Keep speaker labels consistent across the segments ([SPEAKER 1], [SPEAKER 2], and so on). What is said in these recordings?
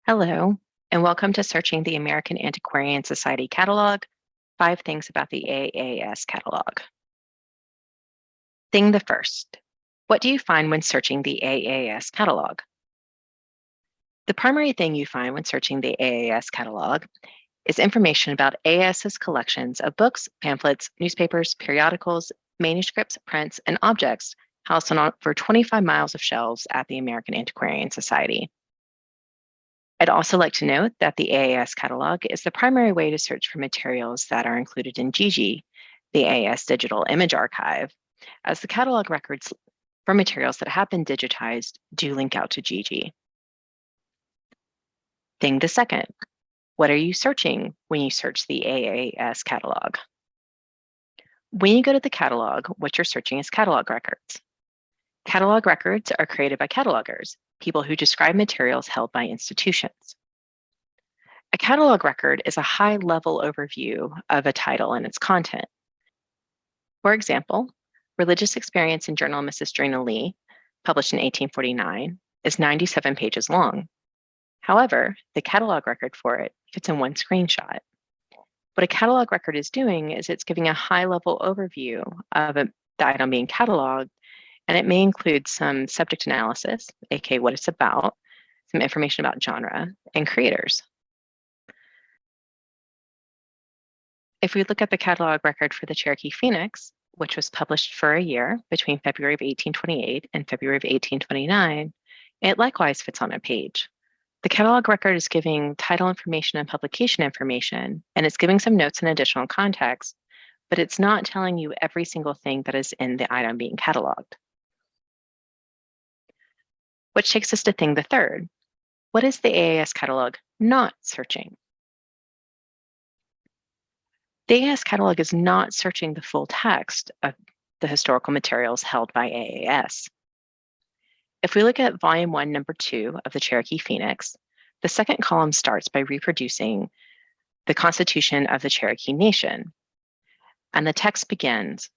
[SPEAKER 1] Hello, and welcome to Searching the American Antiquarian Society Catalog, 5 Things About the AAS Catalog. Thing the first, what do you find when searching the AAS catalog? The primary thing you find when searching the AAS catalog is information about AAS's collections of books, pamphlets, newspapers, periodicals, manuscripts, prints, and objects housed on over 25 miles of shelves at the American Antiquarian Society. I'd also like to note that the AAS catalog is the primary way to search for materials that are included in GIGI, the AAS Digital Image Archive, as the catalog records for materials that have been digitized do link out to GIGI. Thing the second, what are you searching when you search the AAS catalog? When you go to the catalog, what you're searching is catalog records. Catalog records are created by catalogers, people who describe materials held by institutions. A catalog record is a high-level overview of a title and its content. For example, Religious Experience in Journal of Mrs. Drina Lee, published in 1849, is 97 pages long. However, the catalog record for it fits in one screenshot. What a catalog record is doing is it's giving a high-level overview of the item being cataloged, and it may include some subject analysis, aka what it's about, some information about genre, and creators. If we look at the catalog record for the Cherokee Phoenix, which was published for a year between February of 1828 and February of 1829, it likewise fits on a page. The catalog record is giving title information and publication information, and it's giving some notes and additional context, but it's not telling you every single thing that is in the item being cataloged. Which takes us to thing the third. What is the AAS catalog not searching? The AAS catalog is not searching the full text of the historical materials held by AAS. If we look at Volume 1, Number 2 of the Cherokee Phoenix, the second column starts by reproducing the Constitution of the Cherokee Nation. And the text begins,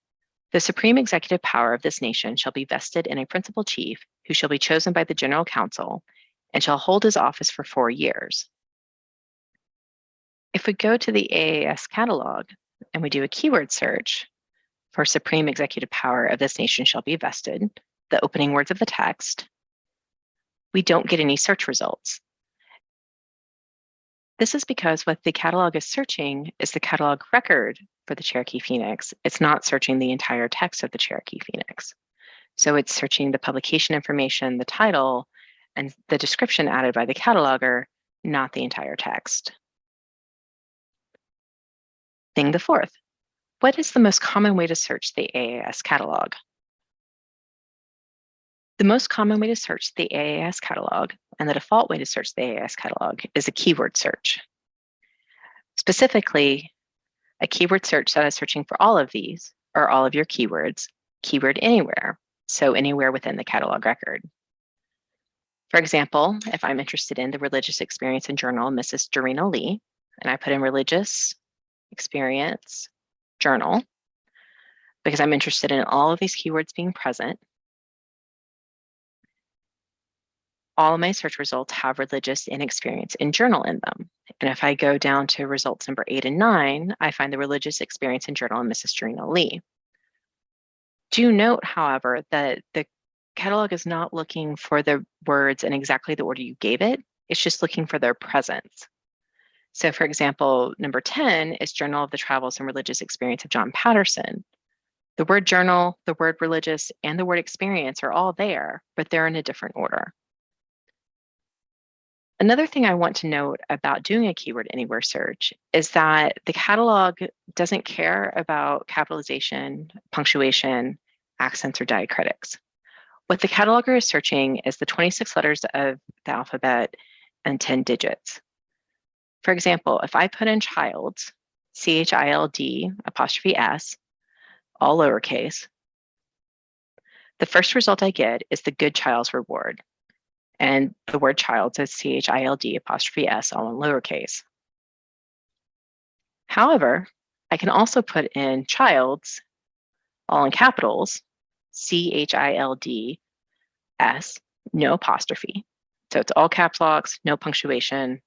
[SPEAKER 1] "The supreme executive power of this nation shall be vested in a principal chief who shall be chosen by the General Council and shall hold his office for 4 years." If we go to the AAS catalog and we do a keyword search for supreme executive power of this nation shall be vested, the opening words of the text, we don't get any search results. This is because what the catalog is searching is the catalog record for the Cherokee Phoenix. It's not searching the entire text of the Cherokee Phoenix. So it's searching the publication information, the title, and the description added by the cataloger, not the entire text. Thing the fourth, what is the most common way to search the AAS catalog? The most common way to search the AAS catalog and the default way to search the AAS catalog is a keyword search. Specifically, a keyword search that is searching for all of these or all of your keywords, keyword anywhere, so anywhere within the catalog record. For example, if I'm interested in the Religious Experience and Journal of Mrs. Drina Lee, and I put in Religious Experience Journal, because I'm interested in all of these keywords being present, all of my search results have religious and experience in journal in them. And if I go down to results number 8 and 9, I find the Religious Experience and Journal of Mrs. Drina Lee. Do note, however, that the catalog is not looking for the words in exactly the order you gave it. It's just looking for their presence. So for example, number 10 is Journal of the Travels and Religious Experience of John Patterson. The word journal, the word religious, and the word experience are all there, but they're in a different order. Another thing I want to note about doing a keyword anywhere search is that the catalog doesn't care about capitalization, punctuation, accents, or diacritics. What the cataloger is searching is the 26 letters of the alphabet and 10 digits. For example, if I put in child, C-H-I-L-D apostrophe S, all lowercase, the first result I get is the Good Child's Reward. And the word child says C-H-I-L-D apostrophe S, all in lowercase. However, I can also put in child's, all in capitals, C-H-I-L-D S, no apostrophe, So it's all caps locks, no punctuation.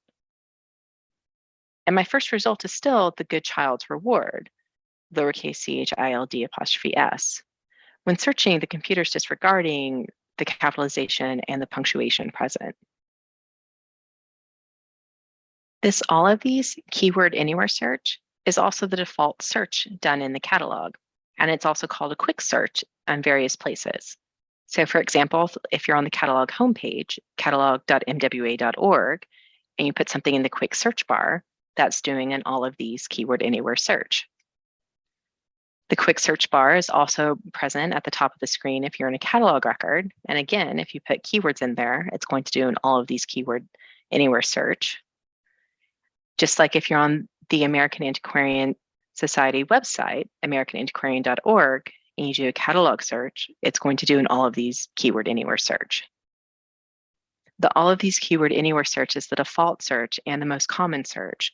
[SPEAKER 1] And my first result is still the good child's reward, lowercase child''s. When searching, the computer's disregarding the capitalization and the punctuation present. All of these keyword anywhere search is also the default search done in the catalog. And it's also called a quick search on various places. So for example, if you're on the catalog homepage, catalog.mwa.org, and you put something in the quick search bar, that's doing an all of these keyword anywhere search. The quick search bar is also present at the top of the screen if you're in a catalog record. And again, if you put keywords in there, it's going to do an all of these keyword anywhere search. Just like if you're on the American Antiquarian Society website, americanantiquarian.org, and you do a catalog search, it's going to do an all of these keyword anywhere search. The all of these keyword anywhere search is the default search and the most common search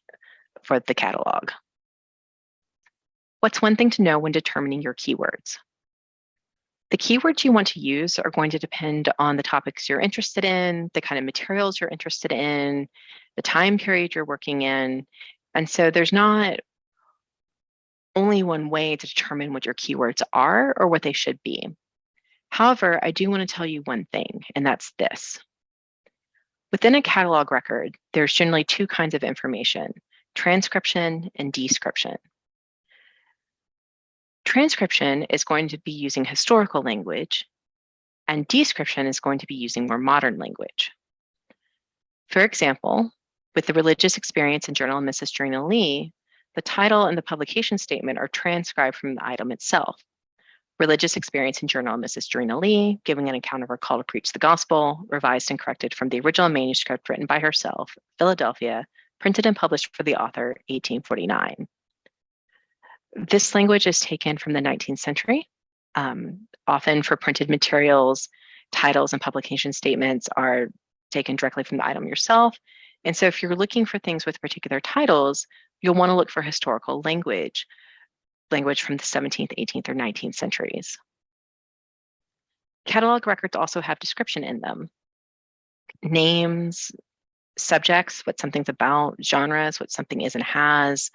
[SPEAKER 1] for the catalog. What's one thing to know when determining your keywords? The keywords you want to use are going to depend on the topics you're interested in, the kind of materials you're interested in, the time period you're working in. And so there's not only one way to determine what your keywords are or what they should be. However, I do want to tell you one thing, and that's this. Within a catalog record, there's generally two kinds of information, transcription and description. Transcription is going to be using historical language, and description is going to be using more modern language. For example, with the religious experience in Journal of Mrs. Drina Lee, the title and the publication statement are transcribed from the item itself. Religious experience in Journal of Mrs. Drina Lee, giving an account of her call to preach the gospel, revised and corrected from the original manuscript written by herself, Philadelphia, printed and published for the author, 1849. This language is taken from the 19th century. Often for printed materials, titles and publication statements are taken directly from the item yourself. And so if you're looking for things with particular titles, you'll want to look for historical language from the 17th, 18th, or 19th centuries. Catalog records also have description in them. Names, subjects, what something's about, genres, what something is and has,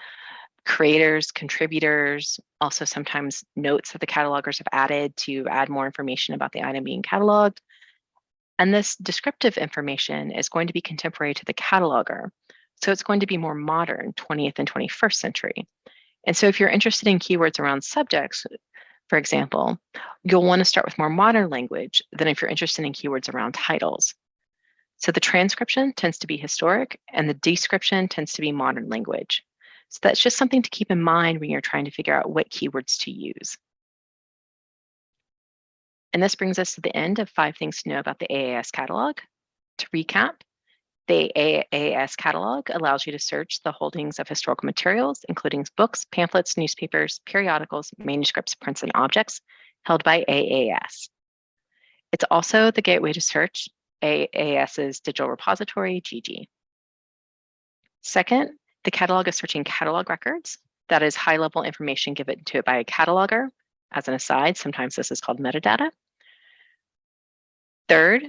[SPEAKER 1] creators, contributors, also sometimes notes that the catalogers have added to add more information about the item being cataloged. And this descriptive information is going to be contemporary to the cataloger. So it's going to be more modern, 20th and 21st century. And so if you're interested in keywords around subjects, for example, you'll want to start with more modern language than if you're interested in keywords around titles. So the transcription tends to be historic and the description tends to be modern language. So that's just something to keep in mind when you're trying to figure out what keywords to use. And this brings us to the end of 5 things to know about the AAS catalog. To recap, the AAS catalog allows you to search the holdings of historical materials, including books, pamphlets, newspapers, periodicals, manuscripts, prints, and objects held by AAS. It's also the gateway to search AAS's digital repository, GG. Second, the catalog is searching catalog records. That is high-level information given to it by a cataloger. As an aside, sometimes this is called metadata. Third,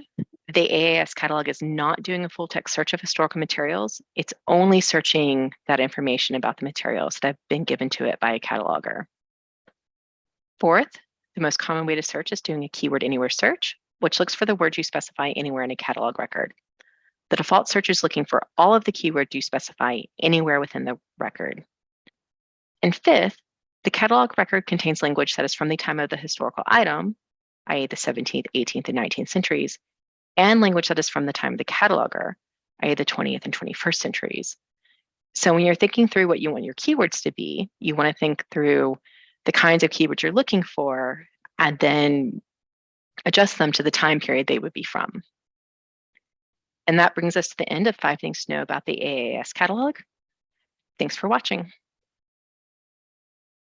[SPEAKER 1] the AAS catalog is not doing a full text search of historical materials. It's only searching that information about the materials that have been given to it by a cataloger. Fourth, the most common way to search is doing a keyword anywhere search, which looks for the words you specify anywhere in a catalog record. The default search is looking for all of the keywords you specify anywhere within the record. And fifth, the catalog record contains language that is from the time of the historical item, i.e. the 17th, 18th, and 19th centuries, and language that is from the time of the cataloger, i.e. the 20th and 21st centuries. So when you're thinking through what you want your keywords to be, you want to think through the kinds of keywords you're looking for and then adjust them to the time period they would be from. And that brings us to the end of 5 things to know about the AAS catalog. Thanks for watching.